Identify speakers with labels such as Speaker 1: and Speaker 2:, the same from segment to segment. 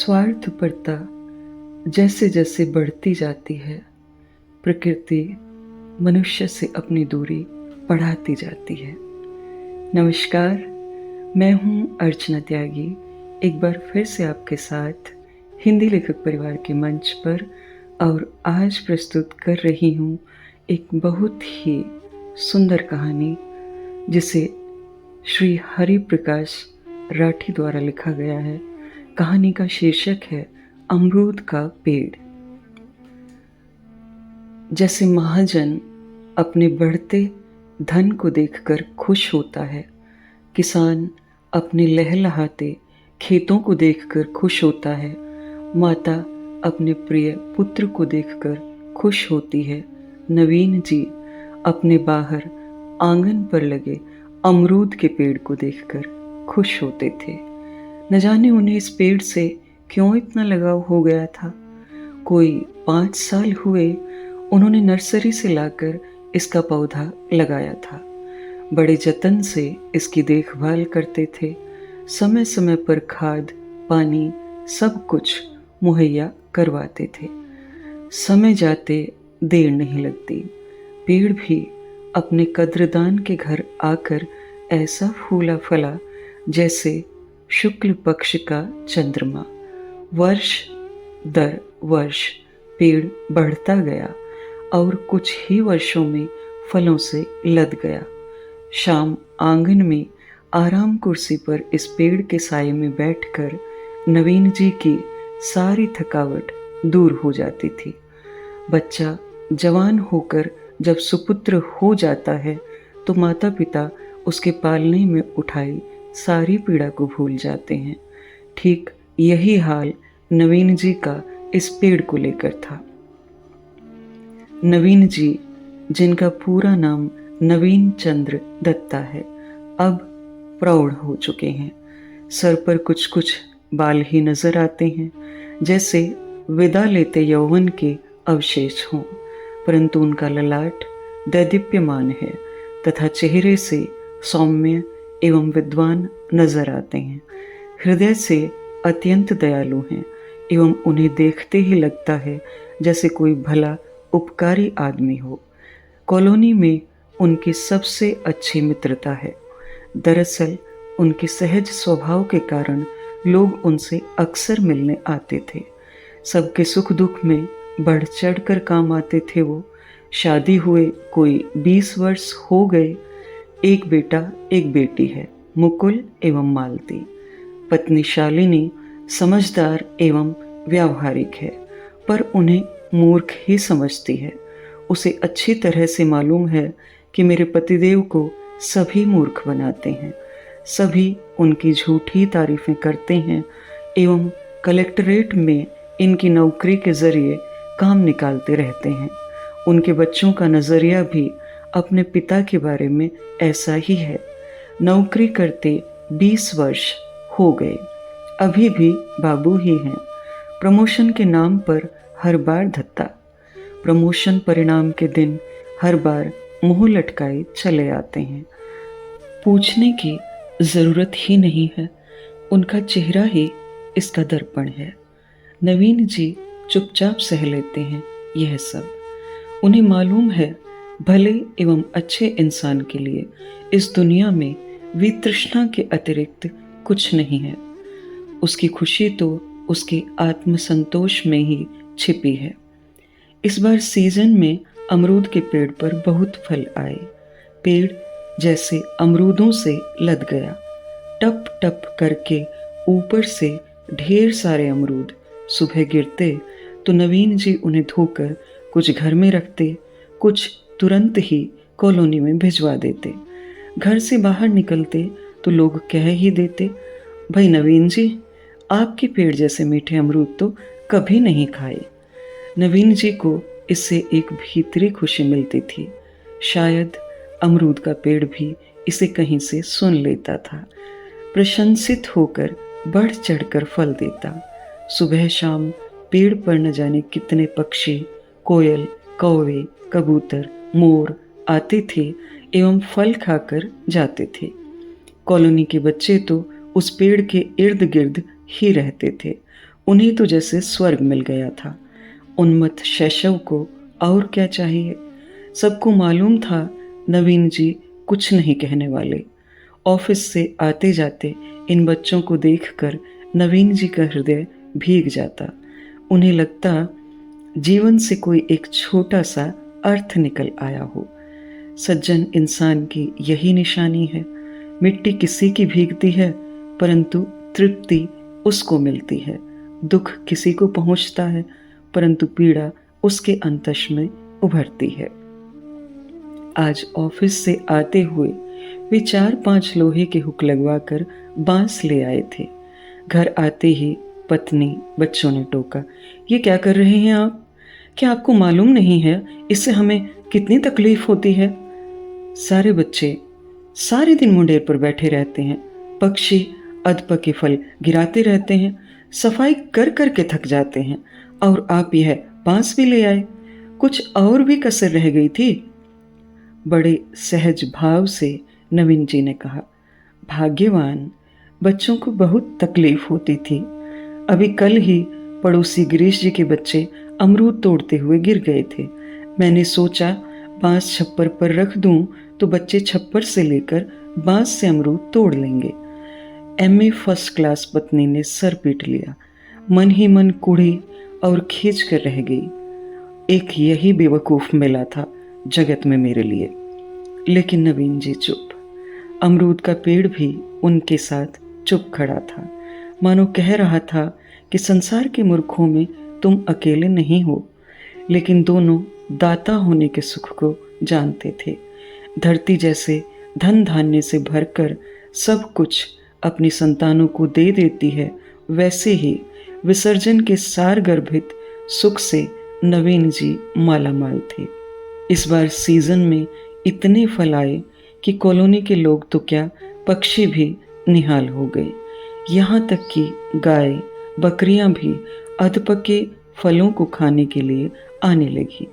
Speaker 1: स्वार्थपरता जैसे जैसे बढ़ती जाती है, प्रकृति मनुष्य से अपनी दूरी बढ़ाती जाती है। नमस्कार, मैं हूँ अर्चना त्यागी, एक बार फिर से आपके साथ हिंदी लेखक परिवार के मंच पर, और आज प्रस्तुत कर रही हूँ एक बहुत ही सुंदर कहानी जिसे श्री हरि प्रकाश राठी द्वारा लिखा गया है। कहानी का शीर्षक है अमरूद का पेड़। जैसे महाजन अपने बढ़ते धन को देखकर खुश होता है, किसान अपने लहलहाते खेतों को देखकर खुश होता है, माता अपने प्रिय पुत्र को देखकर खुश होती है, नवीन जी अपने बाहर आंगन पर लगे अमरूद के पेड़ को देखकर खुश होते थे। न जाने उन्हें इस पेड़ से क्यों इतना लगाव हो गया था। कोई 5 साल हुए उन्होंने नर्सरी से लाकर इसका पौधा लगाया था। बड़े जतन से इसकी देखभाल करते थे, समय समय पर खाद पानी सब कुछ मुहैया करवाते थे। समय जाते देर नहीं लगती, पेड़ भी अपने कद्रदान के घर आकर ऐसा फूला फला जैसे शुक्ल पक्ष का चंद्रमा। वर्ष दर वर्ष पेड़ बढ़ता गया और कुछ ही वर्षों में फलों से लद गया। शाम आंगन में आराम कुर्सी पर इस पेड़ के साये में बैठकर नवीन जी की सारी थकावट दूर हो जाती थी। बच्चा जवान होकर जब सुपुत्र हो जाता है तो माता पिता उसके पालने में उठाई सारी पीड़ा को भूल जाते हैं। ठीक यही हाल नवीन जी का इस पेड़ को लेकर था। नवीन जी, जिनका पूरा नाम नवीन चंद्र दत्ता है, अब प्रौढ़ हो चुके हैं। सर पर कुछ कुछ बाल ही नजर आते हैं, जैसे विदा लेते यौवन के अवशेष हों, परंतु उनका ललाट दैदीप्यमान है तथा चेहरे से सौम्य एवं विद्वान नजर आते हैं। हृदय से अत्यंत दयालु हैं एवं उन्हें देखते ही लगता है जैसे कोई भला उपकारी आदमी हो। कॉलोनी में उनकी सबसे अच्छी मित्रता है। दरअसल उनके सहज स्वभाव के कारण लोग उनसे अक्सर मिलने आते थे। सबके सुख दुख में बढ़ चढ़ कर काम आते थे वो। शादी हुए कोई 20 वर्ष हो गए। एक बेटा एक बेटी है, मुकुल एवं मालती। पत्नी शालिनी समझदार एवं व्यावहारिक है, पर उन्हें मूर्ख ही समझती है। उसे अच्छी तरह से मालूम है कि मेरे पतिदेव को सभी मूर्ख बनाते हैं। सभी उनकी झूठी तारीफें करते हैं एवं कलेक्टरेट में इनकी नौकरी के जरिए काम निकालते रहते हैं। उनके बच्चों का नजरिया भी अपने पिता के बारे में ऐसा ही है। नौकरी करते 20 वर्ष हो गए, अभी भी बाबू ही हैं। प्रमोशन के नाम पर हर बार धत्ता। प्रमोशन परिणाम के दिन हर बार मुंह लटकाए चले आते हैं। पूछने की जरूरत ही नहीं है, उनका चेहरा ही इसका दर्पण है। नवीन जी चुपचाप सह लेते हैं यह सब। उन्हें मालूम है भले एवं अच्छे इंसान के लिए इस दुनिया में वितृष्णा के अतिरिक्त कुछ नहीं है। उसकी खुशी तो उसके आत्मसंतोष में ही छिपी है। इस बार सीजन में अमरूद के पेड़ पर बहुत फल आए। पेड़ जैसे अमरूदों से लद गया। टप टप करके ऊपर से ढेर सारे अमरूद सुबह गिरते तो नवीन जी उन्हें धोकर कुछ घर में रखते, कुछ तुरंत ही कॉलोनी में भिजवा देते। घर से बाहर निकलते तो लोग कह ही देते, भाई नवीन जी, आपके पेड़ जैसे मीठे अमरूद तो कभी नहीं खाए। नवीन जी को इससे एक भीतरी खुशी मिलती थी। शायद अमरूद का पेड़ भी इसे कहीं से सुन लेता था। प्रशंसित होकर बढ़ चढ़कर फल देता। सुबह शाम पेड़ पर न जाने कितने पक्षी, कोयल, कौवे, कबूतर, मोर आते थे एवं फल खाकर जाते थे। कॉलोनी के बच्चे तो उस पेड़ के इर्द गिर्द ही रहते थे। उन्हें तो जैसे स्वर्ग मिल गया था। उन्मत्त शैशव को और क्या चाहिए। सबको मालूम था नवीन जी कुछ नहीं कहने वाले। ऑफिस से आते जाते इन बच्चों को देखकर नवीन जी का हृदय भीग जाता। उन्हें लगता जीवन से कोई एक छोटा सा अर्थ निकल आया हो। सज्जन इंसान की यही निशानी है। मिट्टी किसी की भीगती है, परंतु तृप्ति उसको मिलती है। दुख किसी को पहुंचता है, परंतु पीड़ा उसके अंतस में उभरती है। आज ऑफिस से आते हुए वे 4-5 लोहे के हुक लगवाकर बांस ले आए थे। घर आते ही पत्नी बच्चों ने टोका, ये क्या कर रहे हैं आप? क्या आपको मालूम नहीं है इससे हमें कितनी तकलीफ होती है? सारे बच्चे सारे दिन मुंडेर पर बैठे रहते हैं, पक्षी अधपके फल गिराते रहते हैं, सफाई कर कर के थक जाते हैं, और आप यह बांस भी ले आए। कुछ और भी कसर रह गई थी। बड़े सहज भाव से नवीन जी ने कहा, भाग्यवान बच्चों को बहुत तकलीफ होती थी। अभी कल ही पड़ोसी गिरीश जी के बच्चे अमरूद तोड़ते हुए गिर गए थे। मैंने सोचा बांस छप्पर पर रख दूं तो बच्चे छप्पर से लेकर बांस से अमरूद तोड़ लेंगे। एमए फर्स्ट क्लास पत्नी ने सर पीट लिया। मन ही मन कुढ़ी और खींच कर रह गई। एक यही बेवकूफ मिला था जगत में मेरे लिए। लेकिन नवीन जी चुप। अमरूद का पेड़ भी उनके साथ चुप खड़ा था, मानो कह रहा था कि संसार के मूर्खों में तुम अकेले नहीं हो। लेकिन दोनों दाता होने के सुख को जानते थे। धरती जैसे धन धान्य से भरकर सब कुछ अपनी संतानों को दे देती है, वैसे ही विसर्जन के सार गर्भित सुख से नवीन जी मालामाल थे। इस बार सीजन में इतने फल आए कि कॉलोनी के लोग तो क्या, पक्षी भी निहाल हो गए। यहाँ तक कि गाय बकरियां भी अधपके फलों को खाने के लिए आने लगी।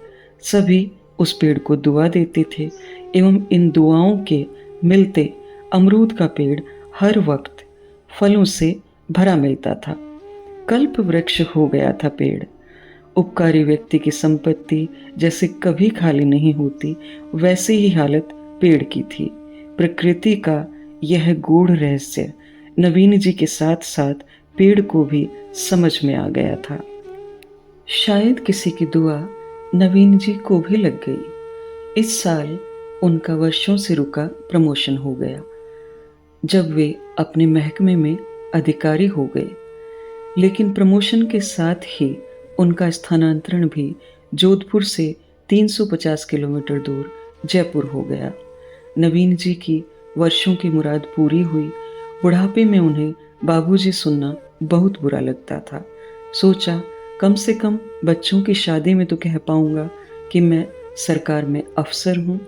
Speaker 1: सभी उस पेड़ को दुआ देते थे एवं इन दुआओं के मिलते अमरूद का पेड़ हर वक्त फलों से भरा मिलता था। कल्प वृक्ष हो गया था पेड़। उपकारी व्यक्ति की संपत्ति जैसे कभी खाली नहीं होती, वैसी ही हालत पेड़ की थी। प्रकृति का यह गूढ़ रहस्य नवीन जी के साथ साथ पेड़ को भी समझ में आ गया था। शायद किसी की दुआ नवीन जी को भी लग गई। इस साल उनका वर्षों से रुका प्रमोशन हो गया, जब वे अपने महकमे में अधिकारी हो गए। लेकिन प्रमोशन के साथ ही उनका स्थानांतरण भी जोधपुर से 350 किलोमीटर दूर जयपुर हो गया। नवीन जी की वर्षों की मुराद पूरी हुई। बुढ़ापे में उन्हें बाबूजी सुनना बहुत बुरा लगता था। सोचा कम से कम बच्चों की शादी में तो कह पाऊंगा कि मैं सरकार में अफसर हूँ।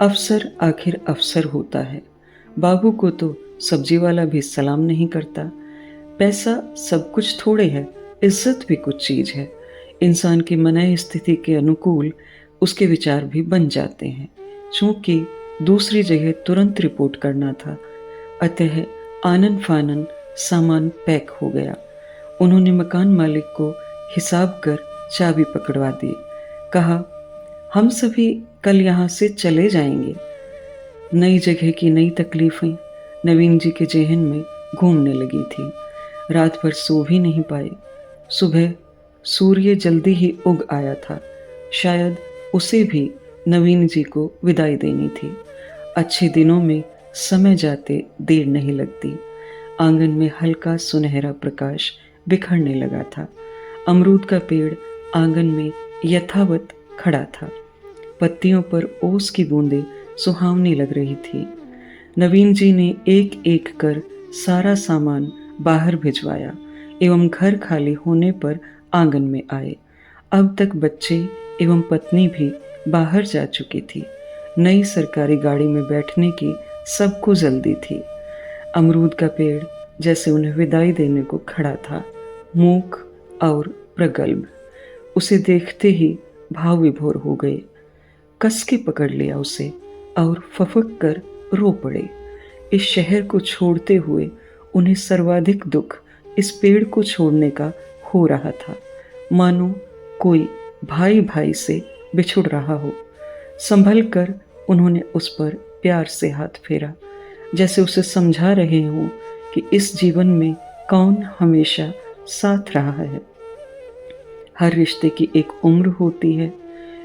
Speaker 1: अफसर आखिर अफसर होता है। बाबू को तो सब्जी वाला भी सलाम नहीं करता। पैसा सब कुछ थोड़े है, इज्जत भी कुछ चीज है। इंसान की मनई स्थिति के अनुकूल उसके विचार भी बन जाते हैं। चूंकि दूसरी जगह तुरंत रिपोर्ट करना था, अतः आनन फानन सामान पैक हो गया। उन्होंने मकान मालिक को हिसाब कर चाबी पकड़वा दी। कहा, हम सभी कल यहाँ से चले जाएंगे। नई जगह की नई तकलीफें नवीन जी के जेहन में घूमने लगी थी। रात भर सो भी नहीं पाए। सुबह सूर्य जल्दी ही उग आया था। शायद उसे भी नवीन जी को विदाई देनी थी। अच्छे दिनों में समय जाते देर नहीं लगती। आंगन में हल्का सुनहरा प्रकाश बिखरने लगा था। अमरूद का पेड़ आंगन में यथावत खड़ा था। पत्तियों पर ओस की बूंदें सुहावनी लग रही थी। नवीन जी ने एक एक कर सारा सामान बाहर भिजवाया एवं घर खाली होने पर आंगन में आए। अब तक बच्चे एवं पत्नी भी बाहर जा चुकी थी। नई सरकारी गाड़ी में बैठने की सबको जल्दी थी। अमरूद का पेड़ जैसे उन्हें विदाई देने को खड़ा था, मूक और प्रगल्भ। उसे देखते ही भाव विभोर हो गए। कस के पकड़ लिया उसे और फफक कर रो पड़े। इस शहर को छोड़ते हुए उन्हें सर्वाधिक दुख इस पेड़ को छोड़ने का हो रहा था, मानो कोई भाई भाई से बिछुड़ रहा हो। संभल कर उन्होंने उस पर प्यार से हाथ फेरा, जैसे उसे समझा रहे हों कि इस जीवन में कौन हमेशा साथ रहा है। हर रिश्ते की एक उम्र होती है,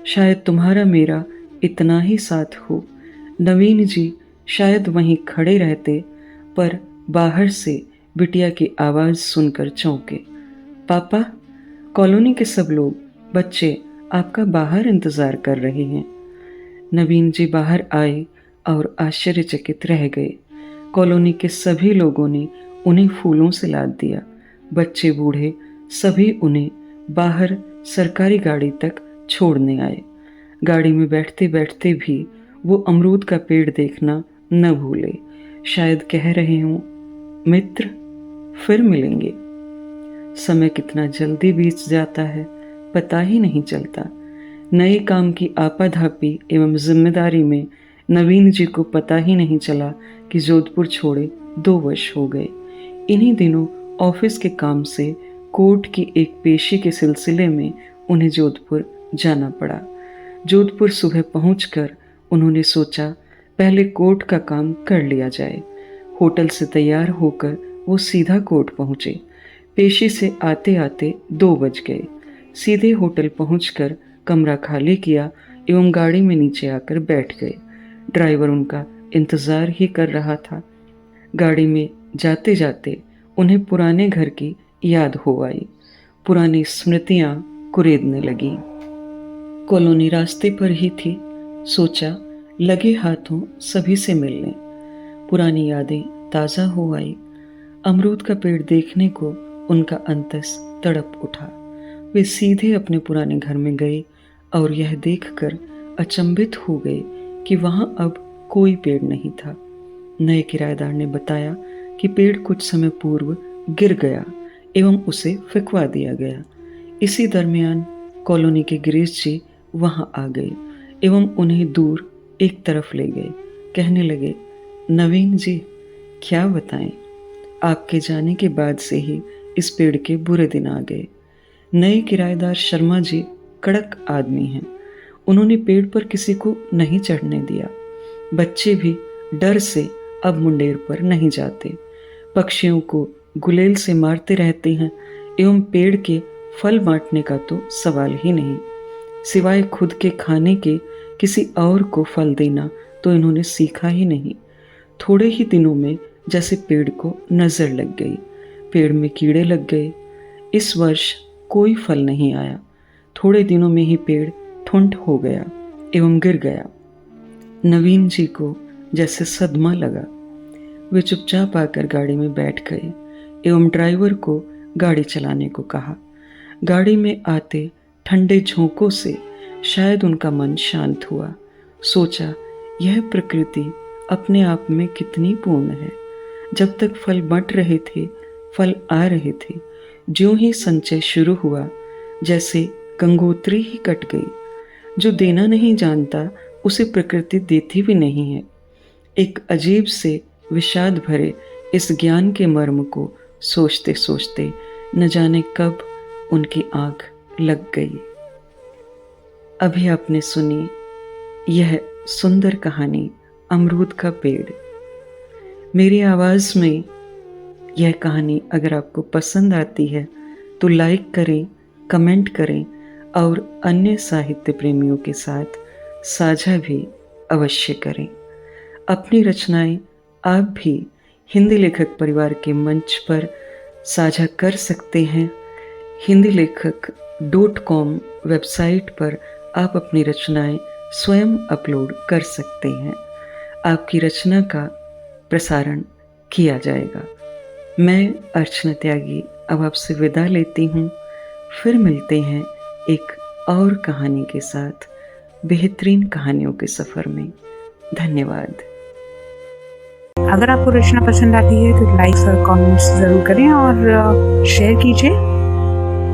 Speaker 1: शायद तुम्हारा मेरा इतना ही साथ हो। नवीन जी शायद वहीं खड़े रहते, पर बाहर से बिटिया की आवाज़ सुनकर चौंके। पापा, कॉलोनी के सब लोग, बच्चे आपका बाहर इंतज़ार कर रहे हैं। नवीन जी बाहर आए और आश्चर्यचकित रह गए। कॉलोनी के सभी लोगों ने उन्हें फूलों से लाद दिया। बच्चे बूढ़े सभी उन्हें बाहर सरकारी गाड़ी तक छोड़ने आए। गाड़ी में बैठते बैठते भी वो अमरूद का पेड़ देखना न भूले। शायद कह रहे हों, मित्र फिर मिलेंगे। समय कितना जल्दी बीत जाता है, पता ही नहीं चलता। नए काम की आपाधापी एवं जिम्मेदारी में नवीन जी को पता ही नहीं चला कि जोधपुर छोड़े 2 वर्ष हो गए। इन्हीं दिनों ऑफिस के काम से कोर्ट की एक पेशी के सिलसिले में उन्हें जोधपुर जाना पड़ा। जोधपुर सुबह पहुंचकर उन्होंने सोचा पहले कोर्ट का काम कर लिया जाए। होटल से तैयार होकर वो सीधा कोर्ट पहुंचे। पेशी से आते आते 2 बज गए। सीधे होटल पहुंचकर कमरा खाली किया एवं गाड़ी में नीचे आकर बैठ गए। ड्राइवर उनका इंतज़ार ही कर रहा था। गाड़ी में जाते जाते उन्हें पुराने घर की याद हो आई। पुरानी स्मृतियां कुरेदने लगी। कॉलोनी रास्ते पर ही थी। सोचा लगे हाथों सभी से मिल लें। पुरानी यादें ताज़ा हो आई। अमरूद का पेड़ देखने को उनका अंतस तड़प उठा। वे सीधे अपने पुराने घर में गए और यह देखकर अचंभित हो गए कि वहां अब कोई पेड़ नहीं था। नए किराएदार ने बताया कि पेड़ कुछ समय पूर्व गिर गया एवं उसे फेंकवा दिया गया। इसी दरमियान कॉलोनी के गिरीश जी वहां आ गए एवं उन्हें दूर एक तरफ ले गए। कहने लगे, नवीन जी क्या बताएं, आपके जाने के बाद से ही इस पेड़ के बुरे दिन आ गए। नए किराएदार शर्मा जी कड़क आदमी हैं। उन्होंने पेड़ पर किसी को नहीं चढ़ने दिया। बच्चे भी डर से अब मुंडेर पर नहीं जाते। पक्षियों को गुलेल से मारते रहते हैं एवं पेड़ के फल बांटने का तो सवाल ही नहीं। सिवाय खुद के खाने के किसी और को फल देना तो इन्होंने सीखा ही नहीं। थोड़े ही दिनों में जैसे पेड़ को नजर लग गई। पेड़ में कीड़े लग गए। इस वर्ष कोई फल नहीं आया। थोड़े दिनों में ही पेड़ ठुंड हो गया एवं गिर गया। नवीन जी को जैसे सदमा लगा। वे चुपचाप आकर गाड़ी में बैठ गए एवं ड्राइवर को गाड़ी चलाने को कहा। गाड़ी में आते ठंडे झोंकों से शायद उनका मन शांत हुआ। सोचा यह प्रकृति अपने आप में कितनी पूर्ण है। जब तक फल बंट रहे थे, फल आ रहे थे। ज्यों ही संचय शुरू हुआ, जैसे गंगोत्री ही कट गई। जो देना नहीं जानता उसे प्रकृति देती भी नहीं है। एक अजीब से विषाद भरे इस ज्ञान के मर्म को सोचते सोचते न जाने कब उनकी आंख लग गई। अभी आपने सुनी यह सुंदर कहानी अमरूद का पेड़। मेरी आवाज़ में यह कहानी अगर आपको पसंद आती है तो लाइक करें, कमेंट करें और अन्य साहित्य प्रेमियों के साथ साझा भी अवश्य करें। अपनी रचनाएं आप भी हिंदी लेखक परिवार के मंच पर साझा कर सकते हैं। hindilekhak.com वेबसाइट पर आप अपनी रचनाएं स्वयं अपलोड कर सकते हैं। आपकी रचना का प्रसारण किया जाएगा। मैं अर्चना त्यागी अब आपसे विदा लेती हूँ। फिर मिलते हैं एक और कहानी के साथ बेहतरीन कहानियों के सफ़र में। धन्यवाद।
Speaker 2: अगर आपको रचना पसंद आती है तो लाइक और कमेंट्स ज़रूर करें और शेयर कीजिए।